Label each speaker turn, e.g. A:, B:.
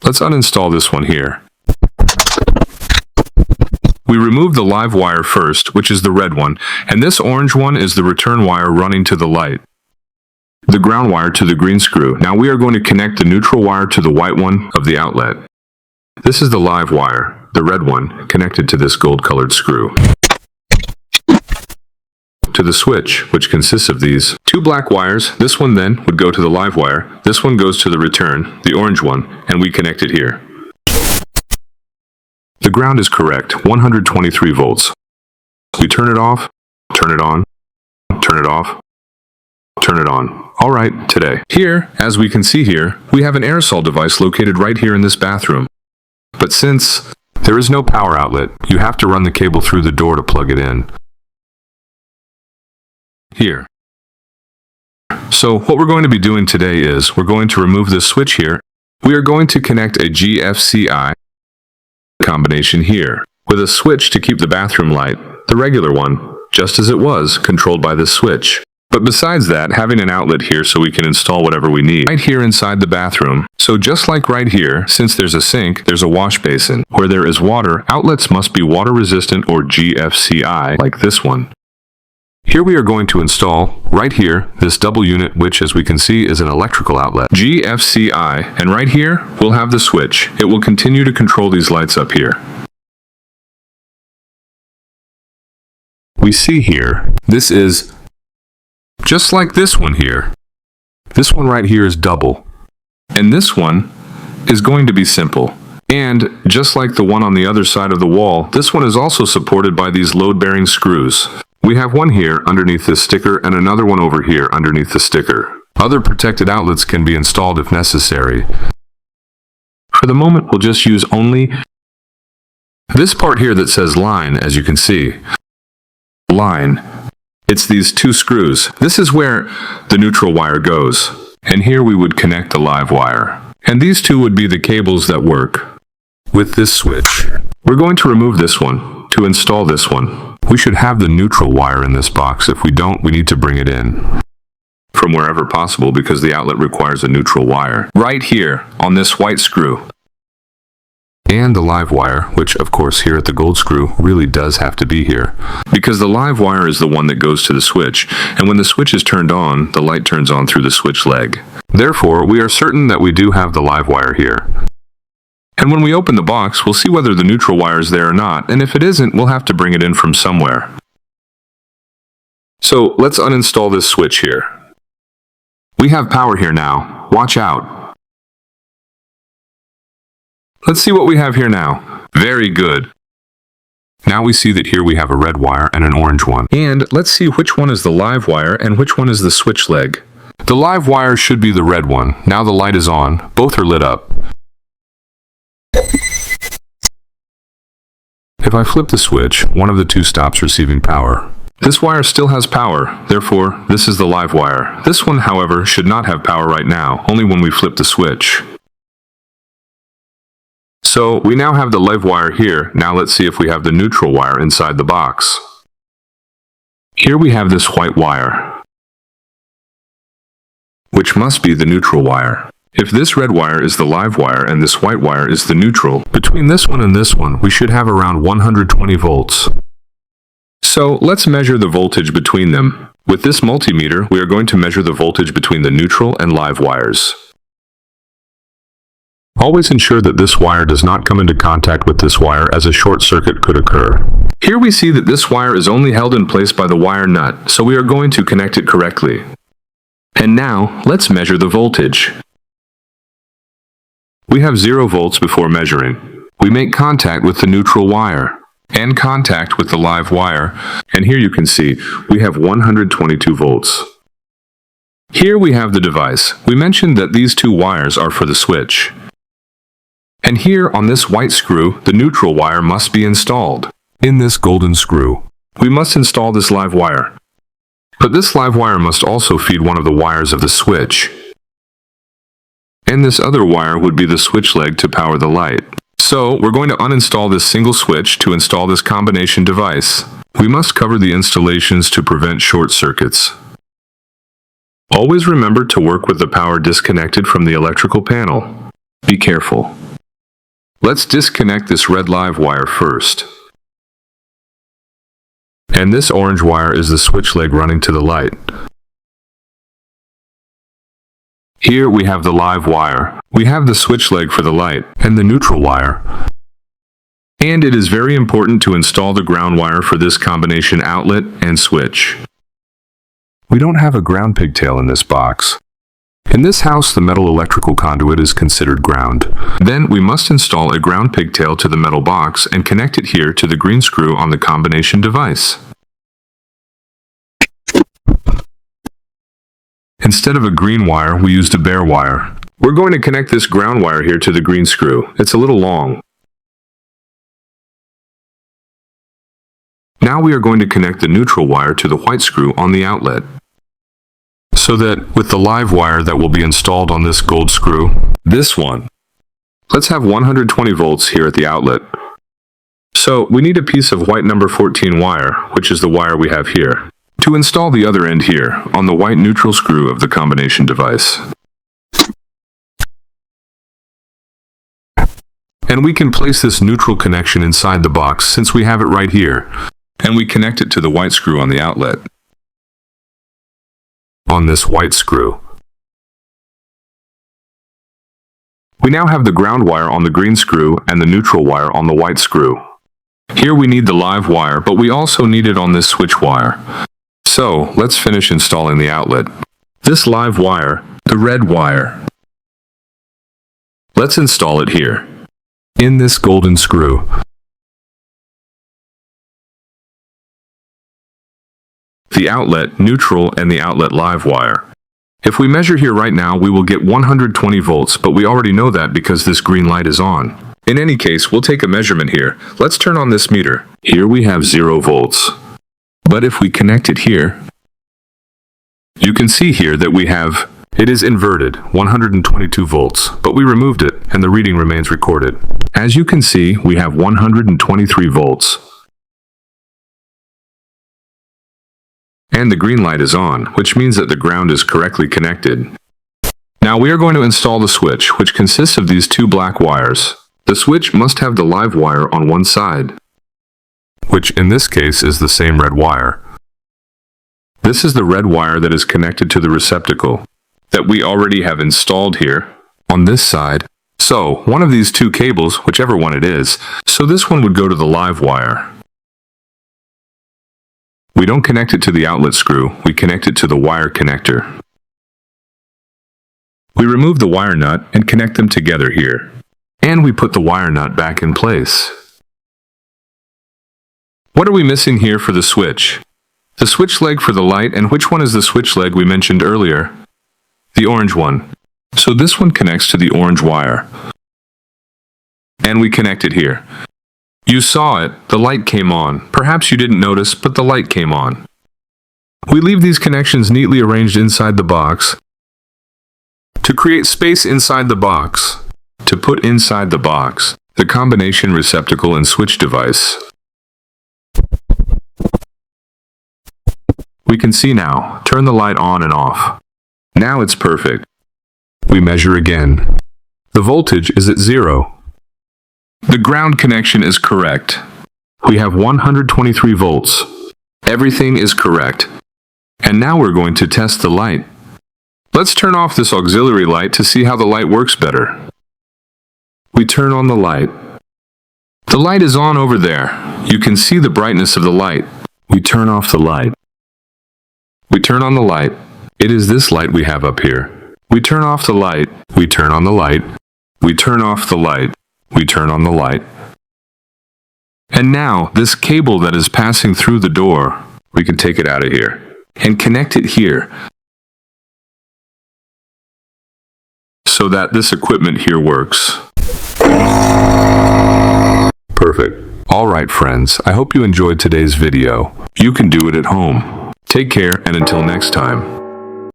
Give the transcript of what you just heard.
A: Let's uninstall this one here. We remove the live wire first, which is the red one, and this orange one is the return wire running to the light. The ground wire to the green screw. Now we are going to connect the neutral wire to the white one of the outlet. This is the live wire, the red one, connected to this gold-colored screw. To the switch, which consists of these two black wires, this one then would go to the live wire, this one goes to the return, the orange one, and we connect it here. The ground is correct, 123 volts. We turn it off, turn it on, turn it off, turn it on. All right, today. Here, as we can see here, we have an aerosol device located right here in this bathroom. But since there is no power outlet, you have to run the cable through the door to plug it in. Here. So what we're going to be doing today is we're going to remove this switch here. We are going to connect a GFCI combination here with a switch to keep the bathroom light, the regular one, just as it was, controlled by this switch. But besides that, having an outlet here so we can install whatever we need right here inside the bathroom. So just like right here, since there's a sink, there's a wash basin. Where there is water, outlets must be water resistant or GFCI, like this one. Here we are going to install, right here, this double unit, which as we can see is an electrical outlet, GFCI, and right here, we'll have the switch. It will continue to control these lights up here. We see here, this is just like this one here. This one right here is double, and this one is going to be simple. And just like the one on the other side of the wall, this one is also supported by these load-bearing screws. We have one here underneath this sticker and another one over here underneath the sticker. Other protected outlets can be installed if necessary. For the moment, we'll just use only this part here that says line, as you can see. Line. It's these two screws. This is where the neutral wire goes. And here we would connect the live wire. And these two would be the cables that work with this switch. We're going to remove this one to install this one. We should have the neutral wire in this box. If we don't, we need to bring it in from wherever possible because the outlet requires a neutral wire. Right here on this white screw. And the live wire, which of course here at the gold screw really does have to be here. Because the live wire is the one that goes to the switch, and when the switch is turned on, the light turns on through the switch leg. Therefore, we are certain that we do have the live wire here. And when we open the box, we'll see whether the neutral wire is there or not, and if it isn't, we'll have to bring it in from somewhere. So let's uninstall this switch here. We have power here now. Watch out. Let's see what we have here now. Very good. Now we see that here we have a red wire and an orange one. And let's see which one is the live wire and which one is the switch leg. The live wire should be the red one. Now the light is on. Both are lit up. If I flip the switch, one of the two stops receiving power. This wire still has power, therefore this is the live wire. This one, however, should not have power right now, only when we flip the switch. So we now have the live wire here. Now let's see if we have the neutral wire inside the box. Here we have this white wire, which must be the neutral wire. If this red wire is the live wire and this white wire is the neutral, between this one and this one, we should have around 120 volts. So let's measure the voltage between them. With this multimeter, we are going to measure the voltage between the neutral and live wires. Always ensure that this wire does not come into contact with this wire, as a short circuit could occur. Here we see that this wire is only held in place by the wire nut, so we are going to connect it correctly. And now, let's measure the voltage. We have 0 volts before measuring. We make contact with the neutral wire and contact with the live wire, and here you can see we have 122 volts. Here we have the device. We mentioned that these two wires are for the switch. And here on this white screw, the neutral wire must be installed. In this golden screw, we must install this live wire. But this live wire must also feed one of the wires of the switch. And this other wire would be the switch leg to power the light. So we're going to uninstall this single switch to install this combination device. We must cover the installations to prevent short circuits. Always remember to work with the power disconnected from the electrical panel. Be careful. Let's disconnect this red live wire first. And this orange wire is the switch leg running to the light. Here we have the live wire. We have the switch leg for the light and the neutral wire. And it is very important to install the ground wire for this combination outlet and switch. We don't have a ground pigtail in this box. In this house, the metal electrical conduit is considered ground. Then we must install a ground pigtail to the metal box and connect it here to the green screw on the combination device. Instead of a green wire, we used a bare wire. We're going to connect this ground wire here to the green screw. It's a little long. Now we are going to connect the neutral wire to the white screw on the outlet. So that with the live wire that will be installed on this gold screw, this one, let's have 120 volts here at the outlet. So we need a piece of white number 14 wire, which is the wire we have here, to install the other end here on the white neutral screw of the combination device. And we can place this neutral connection inside the box since we have it right here, and we connect it to the white screw on the outlet. On this white screw. We now have the ground wire on the green screw and the neutral wire on the white screw. Here we need the live wire, but we also need it on this switch wire. So, let's finish installing the outlet. This live wire, the red wire. Let's install it here, in this golden screw. The outlet, neutral, and the outlet live wire. If we measure here right now, we will get 120 volts, but we already know that because this green light is on. In any case, we'll take a measurement here. Let's turn on this meter. Here we have 0 volts. But if we connect it here, you can see here that it is inverted, 122 volts, but we removed it, and the reading remains recorded. As you can see, we have 123 volts. And the green light is on, which means that the ground is correctly connected. Now we are going to install the switch, which consists of these two black wires. The switch must have the live wire on one side, which in this case is the same red wire. This is the red wire that is connected to the receptacle that we already have installed here on this side. So one of these two cables, whichever one it is, so this one would go to the live wire. We don't connect it to the outlet screw, we connect it to the wire connector. We remove the wire nut and connect them together here. And we put the wire nut back in place. What are we missing here for the switch? The switch leg for the light, and which one is the switch leg we mentioned earlier? The orange one. So this one connects to the orange wire. And we connect it here. You saw it, the light came on. Perhaps you didn't notice, but the light came on. We leave these connections neatly arranged inside the box to create space inside the box, to put inside the box the combination receptacle and switch device. We can see now, turn the light on and off. Now it's perfect. We measure again. The voltage is at 0. The ground connection is correct. We have 123 volts. Everything is correct. And now we're going to test the light. Let's turn off this auxiliary light to see how the light works better. We turn on the light. The light is on over there. You can see the brightness of the light. We turn off the light. We turn on the light. It is this light we have up here. We turn off the light. We turn on the light. We turn off the light. We turn on the light. And now, this cable that is passing through the door, we can take it out of here and connect it here so that this equipment here works. Perfect. Alright friends, I hope you enjoyed today's video. You can do it at home. Take care and until next time.